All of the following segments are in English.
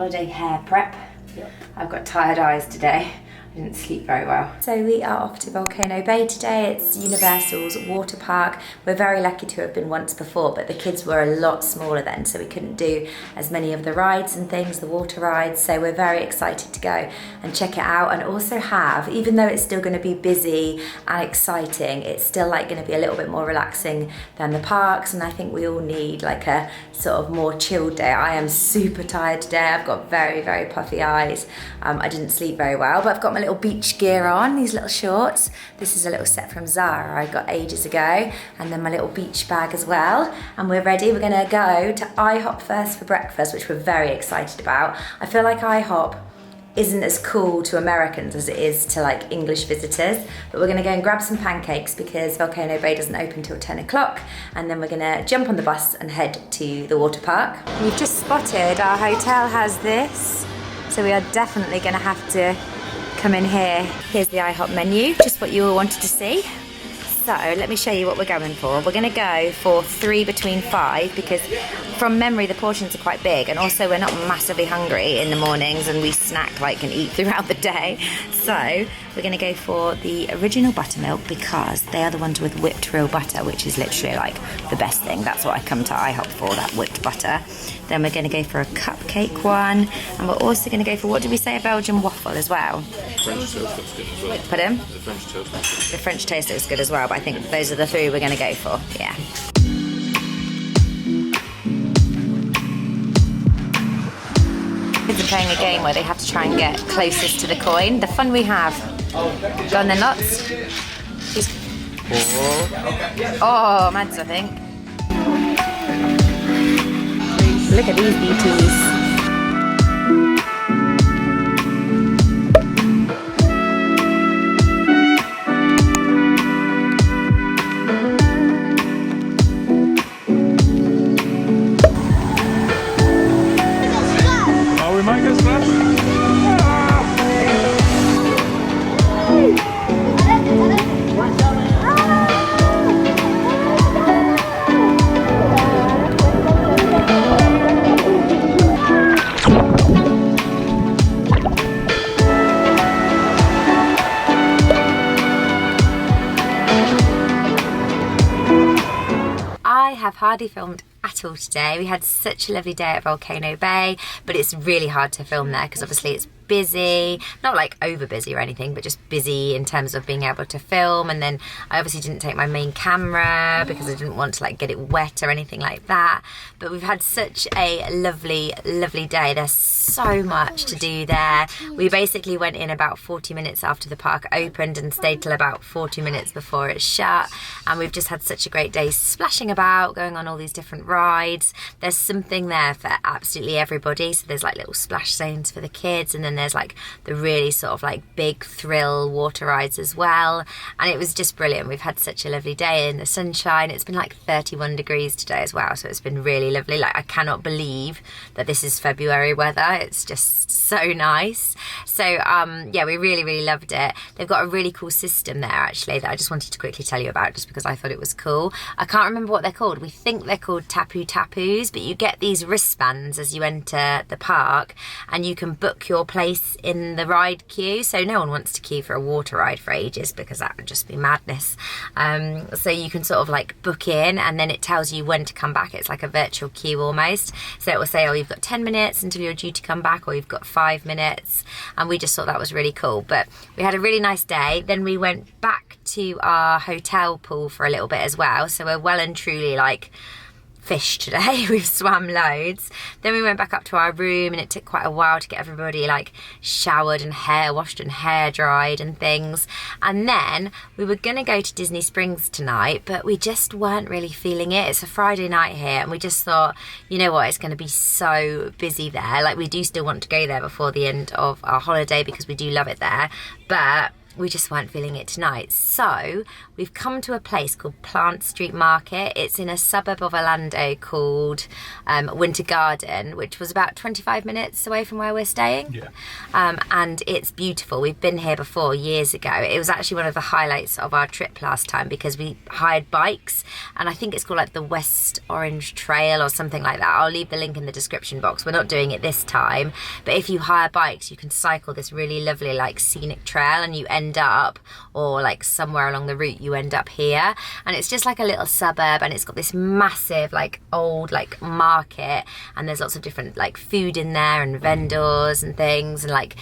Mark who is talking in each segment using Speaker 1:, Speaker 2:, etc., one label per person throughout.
Speaker 1: holiday hair prep. Yeah. I've got tired eyes today. I didn't sleep very well. So we are off to Volcano Bay today. It's Universal's water park. We're very lucky to have been once before, but the kids were a lot smaller then, so we couldn't do as many of the rides and things, the water rides. So we're very excited to go and check it out, and also have, even though it's still going to be busy and exciting, it's still like going to be a little bit more relaxing than the parks, and I think we all need like a sort of more chilled day. I am super tired today. I've got very, very puffy eyes. I didn't sleep very well, but I've got my little beach gear on, these little shorts. This is a little set from Zara I got ages ago, and then my little beach bag as well. And we're ready. We're gonna go to IHOP first for breakfast, which we're very excited about. I feel like IHOP isn't as cool to Americans as it is to like English visitors, but we're gonna go and grab some pancakes because Volcano Bay doesn't open till 10 o'clock, and then we're gonna jump on the bus and head to the water park. We've just spotted our hotel has this, so we are definitely gonna have to come in here. Here's the IHOP menu, just what you all wanted to see. So let me show you what we're going for. We're gonna go for 3 between 5 because from memory the portions are quite big, and also we're not massively hungry in the mornings and we snack like and eat throughout the day. So we're gonna go for the original buttermilk because they are the ones with whipped real butter, which is literally like the best thing. That's what I come to IHOP for, that whipped butter. Then we're gonna go for a cupcake one, and we're also gonna go for, what did we say, a Belgian waffle as well?
Speaker 2: French toast looks good as well.
Speaker 1: Pardon?
Speaker 2: The French toast looks good.
Speaker 1: The French toast looks good as well, but I think those are the 3 we're gonna go for, yeah. Kids are playing a game where they have to try and get closest to the coin. The fun we have. Go on then, lots. Oh, Mads, I think. Look at these beauties.
Speaker 2: Oh, we might get splashed.
Speaker 1: I have hardly filmed at all today. We had such a lovely day at Volcano Bay, but it's really hard to film there because obviously it's busy, not like over busy or anything, but just busy in terms of being able to film. And then I obviously didn't take my main camera because I didn't want to like get it wet or anything like that. But we've had such a lovely, lovely day. There's so much to do there. We basically went in about 40 minutes after the park opened and stayed till about 40 minutes before it shut. And we've just had such a great day splashing about, going on all these different rides. There's something there for absolutely everybody. So there's like little splash zones for the kids, and then there's like the really sort of like big thrill water rides as well. And it was just brilliant. We've had such a lovely day in the sunshine. It's been like 31 degrees today as well, so it's been really lovely. Like, I cannot believe that this is February weather. It's just so nice. So yeah, we really, really loved it. They've got a really cool system there actually that I just wanted to quickly tell you about just because I thought it was cool. I can't remember what they're called. We think they're called Tapu Tapus, but you get these wristbands as you enter the park, and you can book your place in the ride queue. So no one wants to queue for a water ride for ages because that would just be madness. So you can sort of like book in, and then it tells you when to come back. It's like a virtual queue almost. So it will say, oh, you've got 10 minutes until you're due to come back, or you've got 5 minutes. And we just thought that was really cool. But we had a really nice day. Then we went back to our hotel pool for a little bit as well. So we're well and truly like fish today. We've swam loads. Then we went back up to our room, and it took quite a while to get everybody like showered and hair washed and hair dried and things. And then we were gonna go to Disney Springs tonight, but we just weren't really feeling it. It's a Friday night here, and we just thought, you know what, it's gonna be so busy there. Like, we do still want to go there before the end of our holiday because we do love it there, but we just weren't feeling it tonight. So we've come to a place called Plant Street Market. It's in a suburb of Orlando called Winter Garden, which was about 25 minutes away from where we're staying.
Speaker 2: Yeah.
Speaker 1: And it's beautiful. We've been here before years ago. It was actually one of the highlights of our trip last time because we hired bikes, and I think it's called like the West Orange Trail or something like that. I'll leave the link in the description box. We're not doing it this time, but if you hire bikes, you can cycle this really lovely like scenic trail, and you end up, or like somewhere along the route you end up here, and it's just like a little suburb, and it's got this massive like old like market, and there's lots of different like food in there and vendors and things, and like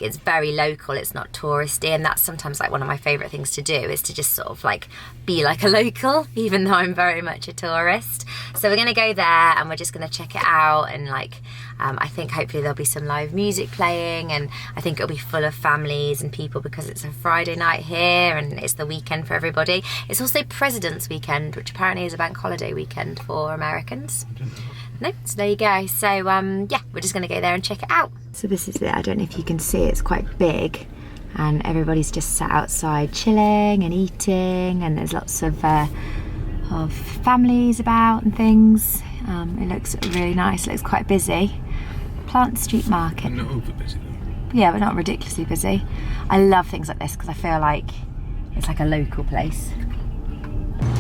Speaker 1: it's very local, it's not touristy, and that's sometimes like one of my favorite things to do, is to just sort of like be like a local, even though I'm very much a tourist. So we're gonna go there and we're just gonna check it out, and like I think hopefully there'll be some live music playing, and I think it'll be full of families and people because it's a Friday night here and it's the weekend for everybody. It's also President's Weekend, which apparently is a bank holiday weekend for Americans. No, so there you go. So yeah, we're just gonna go there and check it out. So this is it. I don't know if you can see, it's quite big, and everybody's just sat outside chilling and eating, and there's lots of families about and things. It looks really nice. It looks quite busy. Plant Street Market.
Speaker 2: Not over busy though.
Speaker 1: Yeah, but not ridiculously busy. I love things like this because I feel like it's like a local place.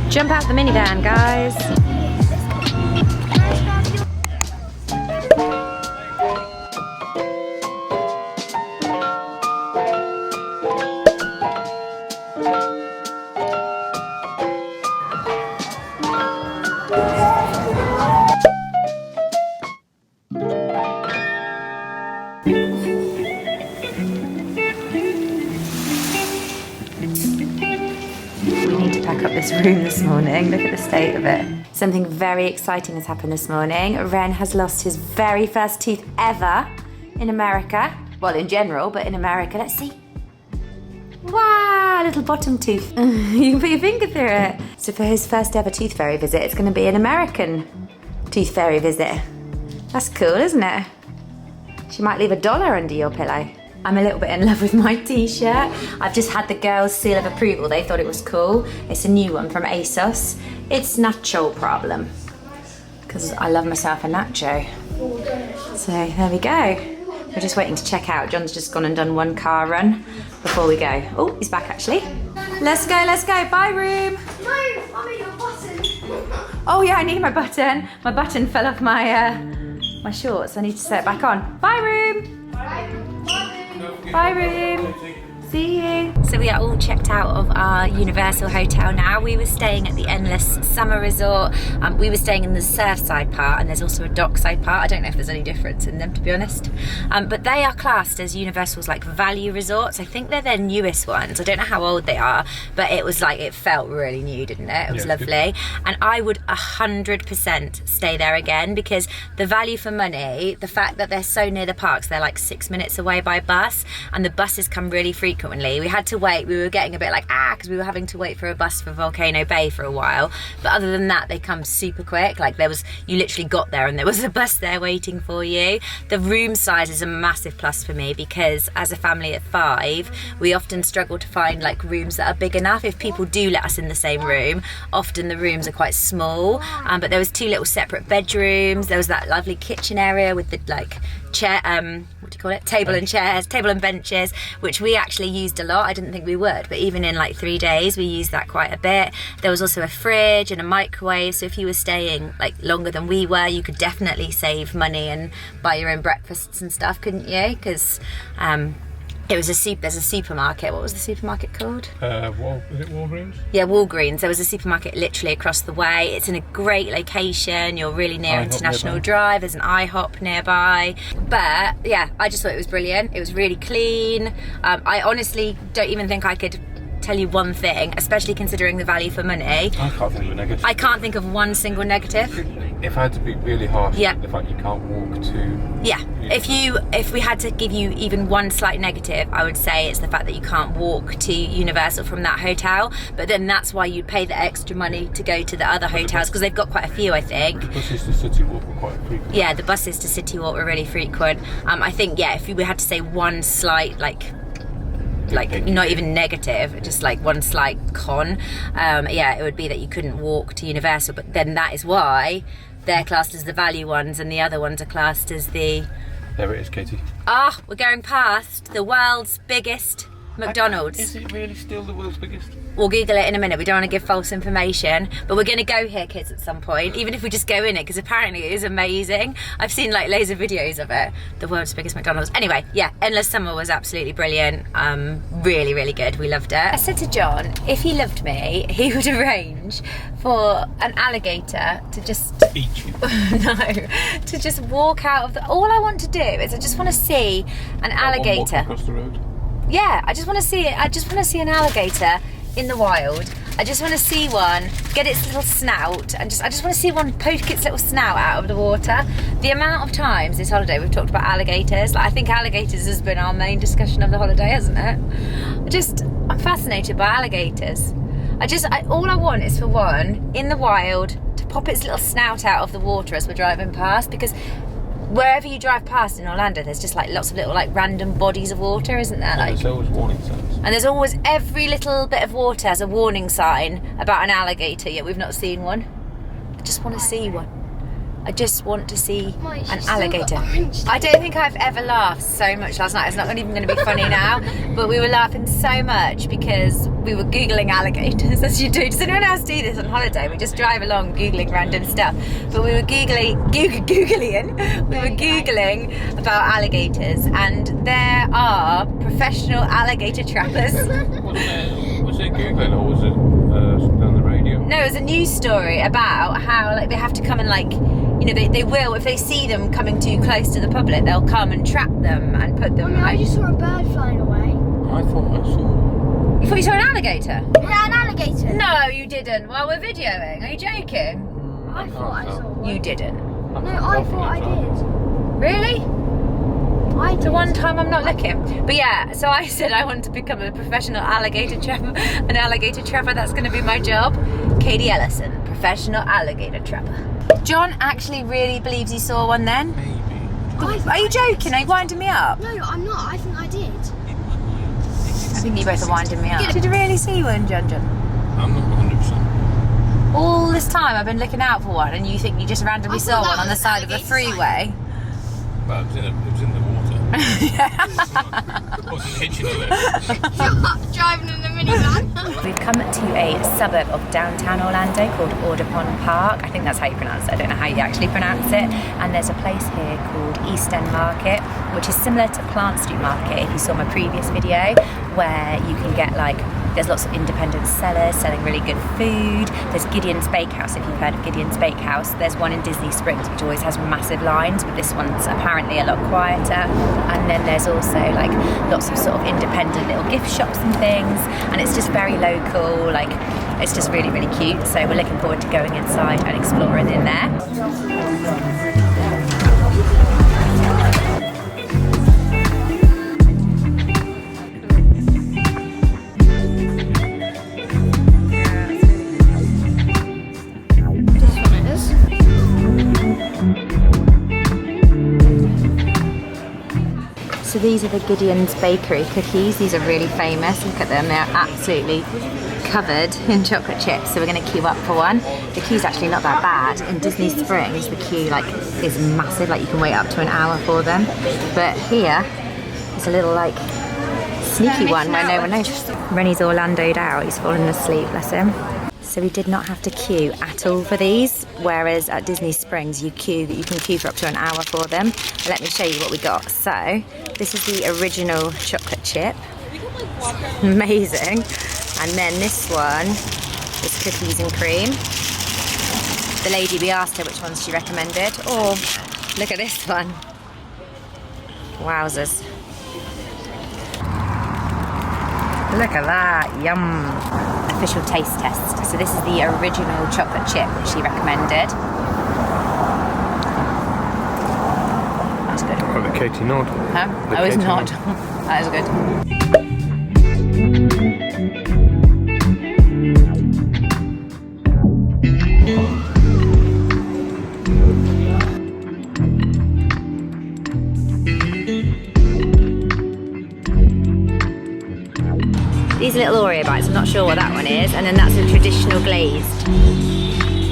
Speaker 1: Jump out the minivan, guys. This room this morning. Look at the state of it. Something very exciting has happened this morning. Ren has lost his very first tooth ever in America. Well, in general, but in America. Let's see. Wow, little bottom tooth. You can put your finger through it. So for his first ever tooth fairy visit, it's going to be an American tooth fairy visit. That's cool, isn't it? She might leave $1 under your pillow. I'm a little bit in love with my t-shirt. I've just had the girls' seal of approval. They thought it was cool. It's a new one from ASOS. It's Nacho Problem, because I love myself a nacho. So there we go. We're just waiting to check out. John's just gone and done one car run before we go. Oh, he's back actually. Let's go, let's go. Bye, room.
Speaker 3: No, I need your button.
Speaker 1: Oh yeah, I need my button. My button fell off my my shorts. I need to set it back on. Bye, room. Bye, room. See you. So we are all checked out of our Universal hotel now. We were staying at the Endless Summer Resort. We were staying in the Surfside part, and there's also a Dockside part. I don't know if there's any difference in them, to be honest. But they are classed as Universal's like value resorts. I think they're their newest ones. I don't know how old they are, but it was like, it felt really new, didn't it? It was lovely. Good. And I would 100% stay there again, because the value for money, the fact that they're so near the parks, they're like 6 minutes away by bus, and the buses come really frequently. We had to wait. We were getting a bit like because we were having to wait for a bus for Volcano Bay for a while, but other than that they come super quick. Like you literally got there and there was a bus there waiting for you. The room size is a massive plus for me, because as a family of 5 we often struggle to find like rooms that are big enough. If people do let us in the same room, often the rooms are quite small, but there was 2 little separate bedrooms. There was that lovely kitchen area with the like chair, what do you call it? Table and benches, which we actually used a lot. I didn't think we would, but even in like 3 days we used that quite a bit. There was also a fridge and a microwave, so if you were staying like longer than we were, you could definitely save money and buy your own breakfasts and stuff, couldn't you? Because it was there's a supermarket. What was the supermarket called?
Speaker 2: Was it Walgreens?
Speaker 1: Yeah, Walgreens. There was a supermarket literally across the way. It's in a great location. You're really near International Drive. There's an IHOP nearby. But yeah, I just thought it was brilliant. It was really clean. I honestly don't even think I could tell you one thing, especially considering the value for money.
Speaker 2: I can't think of a negative.
Speaker 1: I can't think of one single negative.
Speaker 2: If I had to be really harsh, the fact you can't walk to...
Speaker 1: Yeah, if we had to give you even one slight negative, I would say it's the fact that you can't walk to Universal from that hotel, but then that's why you'd pay the extra money to go to the other hotels, because they've got quite a few, I think.
Speaker 2: The buses to City Walk were quite frequent.
Speaker 1: Yeah, the buses to City Walk were really frequent. I think, if we had to say one slight, like, like not even negative, just like one slight con, yeah, it would be that you couldn't walk to Universal, but then that is why they're classed as the value ones and the other ones are classed as the...
Speaker 2: There it is, Katie.
Speaker 1: Ah, we're going past the world's biggest McDonald's.
Speaker 2: Is it really still the world's biggest?
Speaker 1: We'll Google it in a minute. We don't want to give false information, but we're going to go here, kids, at some point, even if we just go in it, because apparently it is amazing. I've seen like loads of videos of it. The world's biggest McDonald's. Anyway, yeah, Endless Summer was absolutely brilliant. Really, really good. We loved it. I said to John, if he loved me, he would arrange for an alligator to just...
Speaker 2: Eat you.
Speaker 1: No, to just walk out of the... All I want to do is I just want to see an alligator.
Speaker 2: Walk across the road.
Speaker 1: Yeah, I just want to see it. I just want to see an alligator in the wild. I just want to see one get its little snout and I just want to see one poke its little snout out of the water. The amount of times this holiday we've talked about alligators, like I think alligators has been our main discussion of the holiday, hasn't it? I'm fascinated by alligators. All I want is for one in the wild to pop its little snout out of the water as we're driving past, because wherever you drive past in Orlando, there's just like lots of little like random bodies of water, isn't there? Like,
Speaker 2: there's always warning signs.
Speaker 1: And there's always, every little bit of water has a warning sign about an alligator, yet we've not seen one. I just want to see one. I just want to see an alligator. I don't think I've ever laughed so much last night. It's not even going to be funny now, but we were laughing so much because we were Googling alligators, as you do. Does anyone else do this on holiday? We just drive along Googling random stuff. But we were Googling about alligators, and there are professional alligator trappers.
Speaker 2: Was it Googling or was it on the radio?
Speaker 1: No, it was a news story about how like they have to come and like, you know, they will, if they see them coming too close to the public, they'll come and trap them and put them...
Speaker 3: I just saw a bird flying away.
Speaker 2: I thought I saw...
Speaker 1: You thought you saw an alligator?
Speaker 3: Yeah, an alligator.
Speaker 1: No, you didn't. While we're videoing. Are you joking?
Speaker 3: I thought I saw one.
Speaker 1: You didn't.
Speaker 3: No, I thought I did.
Speaker 1: Really?
Speaker 3: I did.
Speaker 1: The one time I'm not looking. But yeah, so I said I want to become a professional alligator trapper. An alligator trapper, that's going to be my job. Katie Ellison, professional alligator trapper. John actually really believes he saw one then?
Speaker 2: Maybe.
Speaker 1: Are you joking? Are you winding me up?
Speaker 3: No, I'm not. I think I did.
Speaker 1: I think you both are winding me up. Did you really see one, John?
Speaker 2: I'm not 100%.
Speaker 1: All this time I've been looking out for one, and you think you just randomly saw one on the side of the freeway?
Speaker 2: Well, it was in the water. I wasn't hitching to it.
Speaker 3: Driving in the minivan.
Speaker 1: We've come to a suburb of downtown Orlando called Audubon Park. I think that's how you pronounce it. I don't know how you actually pronounce it. And there's a place here called East End Market, which is similar to Plant Street Market, if you saw my previous video, where you can get like, there's lots of independent sellers selling really good food. There's Gideons Bakehouse, if you've heard of Gideons Bakehouse. There's one in Disney Springs, which always has massive lines, but this one's apparently a lot quieter. And then there's also like lots of sort of independent little gift shops and things. And it's just very local, like it's just really, really cute. So we're looking forward to going inside and exploring in there. So these are the Gideons Bakery cookies. These are really famous. Look at them. They're absolutely covered in chocolate chips. So we're going to queue up for one. The queue's actually not that bad. In Disney Springs, the queue like is massive. Like you can wait up to an hour for them. But here, it's a little like sneaky one where no one knows. Rennie's Orlando'd out. He's fallen asleep. Bless him. So we did not have to queue at all for these, whereas at Disney Springs you can queue for up to an hour for them. But let me show you what we got. So this is the original chocolate chip, amazing. And then this one is cookies and cream. The lady, we asked her which ones she recommended. Oh, look at this one. Wowzers. Look at that, yum. Official taste test. So this is the original chocolate chip which she recommended. That's good.
Speaker 2: Oh, the Katie nod.
Speaker 1: Huh? I was not. That is good. These little Oreo bites, I'm not sure what that one is. And then that's a traditional glazed.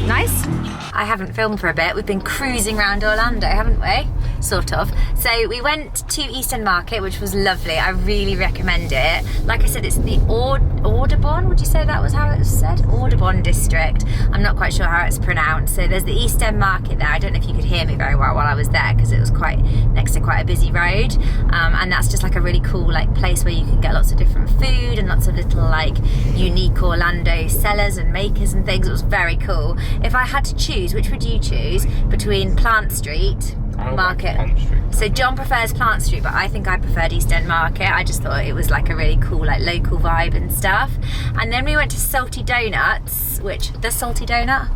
Speaker 1: Nice. I haven't filmed for a bit. We've been cruising around Orlando, haven't we? Sort of. So we went to East End Market, which was lovely. I really recommend it. Like I said, it's the Audubon, would you say that was how it was said? Audubon district. I'm not quite sure how it's pronounced. So there's the East End Market there. I don't know if you could hear me very well while I was there because it was quite next to quite a busy road. And that's just like a really cool like place where you can get lots of different food and lots of little like unique Orlando sellers and makers and things. It was very cool. If I had to choose, which would you choose between Plant Street Market?
Speaker 2: Plant Street.
Speaker 1: So John prefers Plant Street, but I think I preferred East End Market. I just thought it was like a really cool like local vibe and stuff. And then we went to Salty Donuts, which the Salty Donut?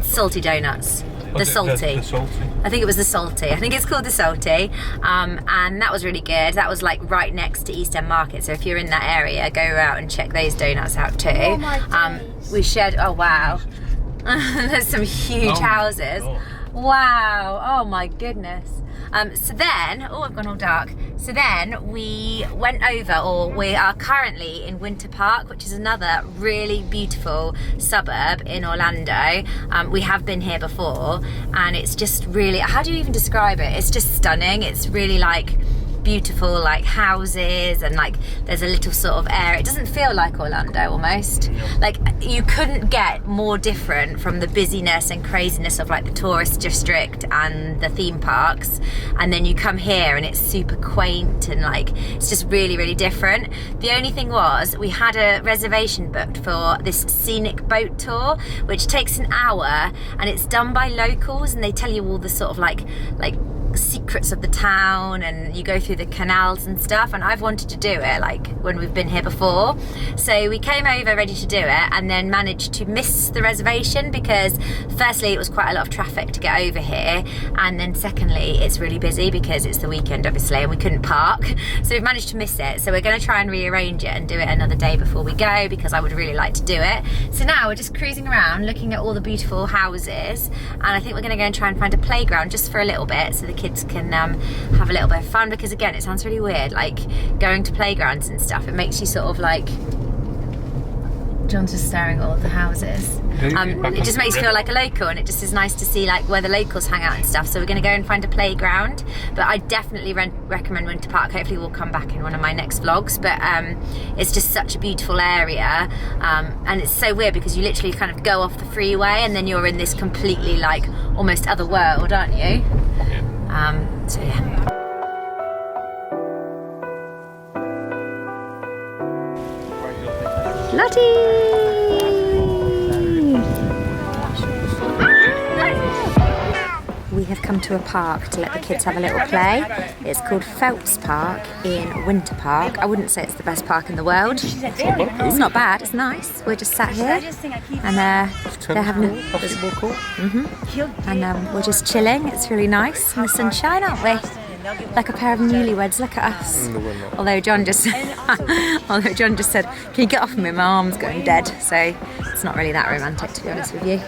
Speaker 1: Salty Donuts. The Salty.
Speaker 2: The Salty.
Speaker 1: I think it was the Salty. I think it's called the Salty. And that was really good. That was like right next to East End Market. So if you're in that area, go out and check those donuts out too.
Speaker 3: Oh my days.
Speaker 1: We shared, oh wow. There's some huge houses.
Speaker 2: God.
Speaker 1: Wow, oh my goodness. So then, oh, I've gone all dark. So then we went over, or we are currently in Winter Park, which is another really beautiful suburb in Orlando. We have been here before, and it's just really, how do you even describe it? It's just stunning. It's really like beautiful like houses, and like there's a little sort of air. It doesn't feel like Orlando almost. Like you couldn't get more different from the busyness and craziness of like the tourist district and the theme parks, and then you come here and it's super quaint and like it's just really, really different. The only thing was we had a reservation booked for this scenic boat tour, which takes an hour, and it's done by locals, and they tell you all the sort of like secrets of the town, and you go through the canals and stuff, and I've wanted to do it like when we've been here before. So we came over ready to do it, and then managed to miss the reservation because firstly it was quite a lot of traffic to get over here, and then secondly it's really busy because it's the weekend obviously and we couldn't park. So we've managed to miss it, so we're going to try and rearrange it and do it another day before we go because I would really like to do it. So now we're just cruising around looking at all the beautiful houses, and I think we're going to go and try and find a playground just for a little bit so the kids can have a little bit of fun, because again it sounds really weird like going to playgrounds and stuff. It makes you sort of like, John's just staring at all of the houses. It just makes you feel like a local, and it just is nice to see like where the locals hang out and stuff. So we're going to go and find a playground, but I definitely recommend Winter Park. Hopefully we'll come back in one of my next vlogs, but it's just such a beautiful area, and it's so weird because you literally kind of go off the freeway and then you're in this completely like almost other world, aren't you? So yeah. Lottie! We have come to a park to let the kids have a little play. It's called Phelps Park in Winter Park. I wouldn't say it's the best park in the world. It's not bad, it's nice. We're just sat here and they're having a basketball court. And we're just chilling. It's really nice in the sunshine, aren't we? Like a pair of newlyweds. Look at us. Although John just said, "Can you get off me? My arm's going dead." So it's not really that romantic, to be honest with you.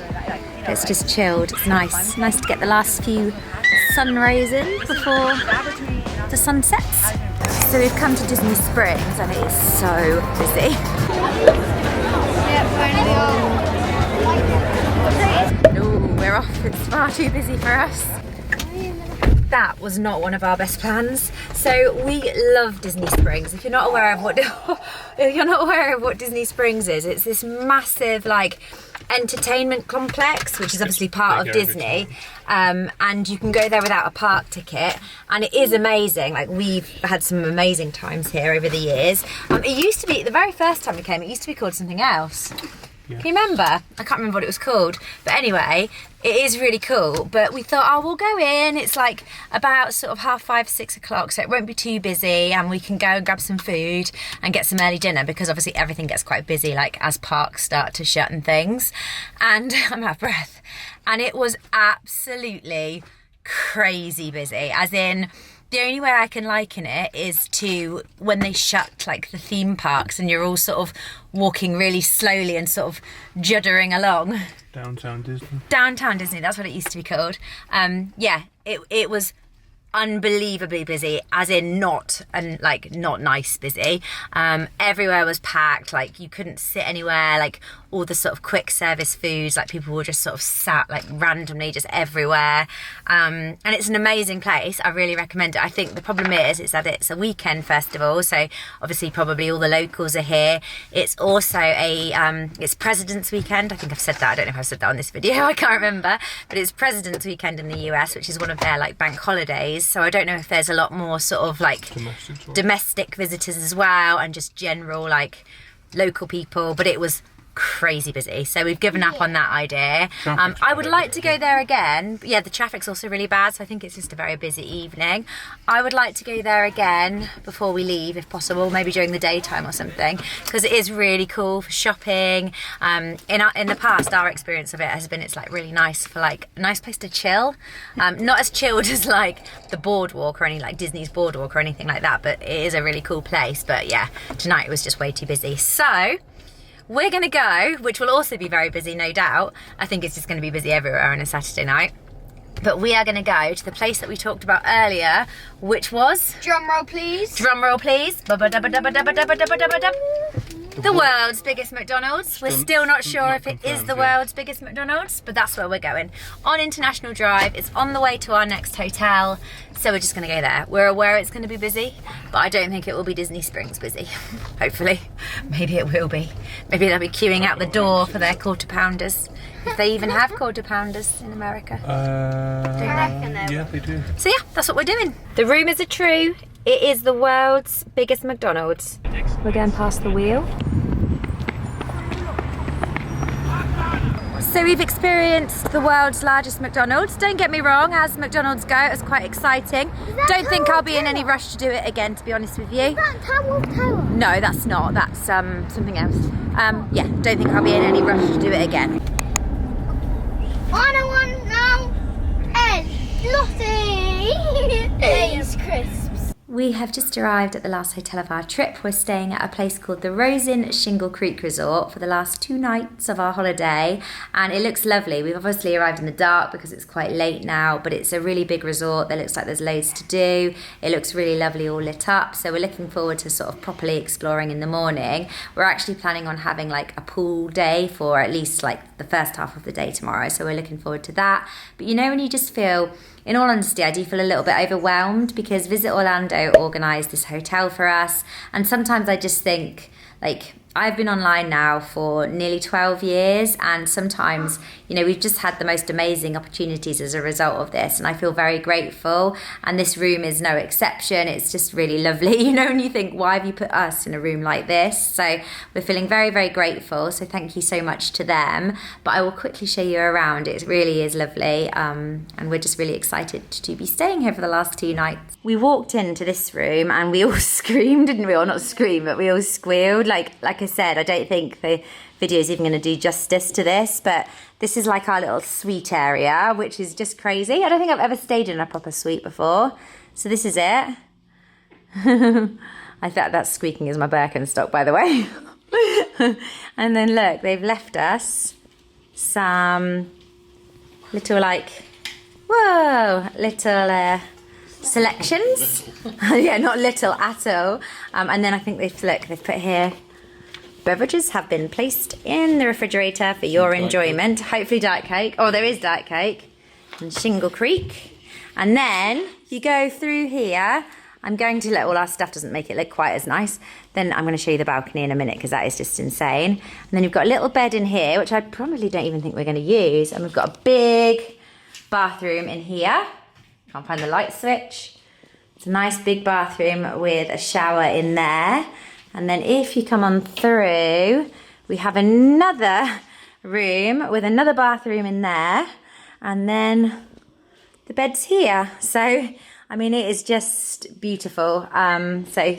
Speaker 1: It's just chilled. It's nice. Nice to get the last few sun rays in before the sun sets. So we've come to Disney Springs and it is so busy. No, we're off. It's far too busy for us. That was not one of our best plans. So we love Disney Springs. If you're not aware of what Disney Springs is, it's this massive like entertainment complex, which is obviously part of Disney, and you can go there without a park ticket, and it is amazing. Like we've had some amazing times here over the years. It used to be, the very first time we came, it used to be called something else. Yeah. Can you remember? I can't remember what it was called. But anyway, it is really cool. But we thought, oh, we'll go in. It's like about sort of 5:30, 6 o'clock, so it won't be too busy, and we can go and grab some food and get some early dinner, because obviously everything gets quite busy, like as parks start to shut and things. And I'm out of breath. And it was absolutely crazy busy, as in, the only way I can liken it is to when they shut like the theme parks and you're all sort of walking really slowly and sort of juddering along.
Speaker 2: Downtown Disney.
Speaker 1: Downtown Disney, that's what it used to be called. Yeah, it was unbelievably busy, as in not nice busy. Everywhere was packed, like you couldn't sit anywhere, like all the sort of quick service foods, like people were just sort of sat like randomly just everywhere. And it's an amazing place. I really recommend it. I think the problem is that it's a weekend festival, so obviously probably all the locals are here. It's also it's President's Weekend. I think I've said that. I don't know if I've said that on this video. I can't remember, but it's President's Weekend in the US, which is one of their like bank holidays. So I don't know if there's a lot more sort of like domestic visitors as well, and just general like local people, but it was crazy busy, so we've given up on that idea. I would like to go there again, but yeah, the traffic's also really bad, so I think it's just a very busy evening. I would like to go there again before we leave, if possible, maybe during the daytime or something, because it is really cool for shopping. In the past, our experience of it has been it's like really nice for like a nice place to chill. Not as chilled as like the boardwalk or any like Disney's Boardwalk or anything like that, but it is a really cool place. But yeah, tonight it was just way too busy, so we're gonna go, which will also be very busy, no doubt. I think it's just gonna be busy everywhere on a Saturday night. But we are gonna go to the place that we talked about earlier, which was...
Speaker 3: Drum roll, please.
Speaker 1: Drum roll, please. The world's biggest McDonald's. We're still not sure if it is the world's biggest McDonald's, but that's where we're going. On International Drive, it's on the way to our next hotel, so we're just gonna go there. We're aware it's gonna be busy, but I don't think it will be Disney Springs busy. Hopefully. Maybe it will be. Maybe they'll be queuing out the door for their quarter pounders. If they even have quarter pounders in America.
Speaker 2: Yeah, they do.
Speaker 1: So yeah, that's what we're doing. The rumours are true. It is the world's biggest McDonald's. We're going past the wheel. So we've experienced the world's largest McDonald's. Don't get me wrong, as McDonald's go, it's quite exciting. Don't think I'll be in any rush to do it again, to be honest with you.
Speaker 3: Is that Tower?
Speaker 1: No, that's not. That's something else. Yeah, don't think I'll be in any rush to do it again.
Speaker 3: I don't want no Lottie. Lay's crisps.
Speaker 1: We have just arrived at the last hotel of our trip. We're staying at a place called the Rosen Shingle Creek Resort for the last 2 nights of our holiday, and it looks lovely. We've obviously arrived in the dark because it's quite late now, but it's a really big resort. There looks like there's loads to do. It looks really lovely, all lit up, so we're looking forward to sort of properly exploring in the morning. We're actually planning on having like a pool day for at least like the first half of the day tomorrow, so we're looking forward to that. But you know when you just feel, in all honesty, I do feel a little bit overwhelmed because Visit Orlando organised this hotel for us, and sometimes I just think, like, I've been online now for nearly 12 years, and sometimes, you know, we've just had the most amazing opportunities as a result of this, and I feel very grateful, and this room is no exception. It's just really lovely, you know, and you think, why have you put us in a room like this? So we're feeling very, very grateful, so thank you so much to them. But I will quickly show you around. It really is lovely, and we're just really excited to be staying here for the last 2 nights. We walked into this room and we all screamed, didn't we? Or not screamed, but we all squealed. Like I said, I don't think the video is even going to do justice to this, but this is like our little suite area, which is just crazy. I don't think I've ever stayed in a proper suite before. So this is it. I thought that squeaking is my Birkenstock, by the way. And then look, they've left us some little like, whoa, little selections. Yeah, not little at all. And then I think they've put here, beverages have been placed in the refrigerator for your enjoyment. Hopefully Diet Coke. Oh, there is Diet Coke. And Shingle Creek. And then you go through here. I'm going to let all our stuff doesn't make it look quite as nice. Then I'm going to show you the balcony in a minute because that is just insane. And then you've got a little bed in here, which I probably don't even think we're going to use. And we've got a big bathroom in here. Can't find the light switch. It's a nice big bathroom with a shower in there. And then if you come on through, we have another room with another bathroom in there. And then the bed's here. So, I mean, it is just beautiful. So,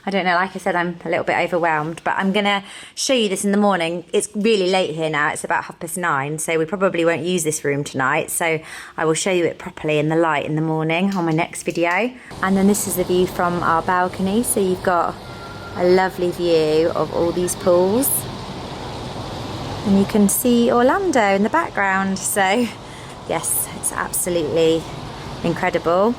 Speaker 1: I don't know, like I said, I'm a little bit overwhelmed, but I'm going to show you this in the morning. It's really late here now. It's about 9:30, so we probably won't use this room tonight. So I will show you it properly in the light in the morning on my next video. And then this is the view from our balcony. So you've got a lovely view of all these pools. And you can see Orlando in the background. So, yes, it's absolutely incredible.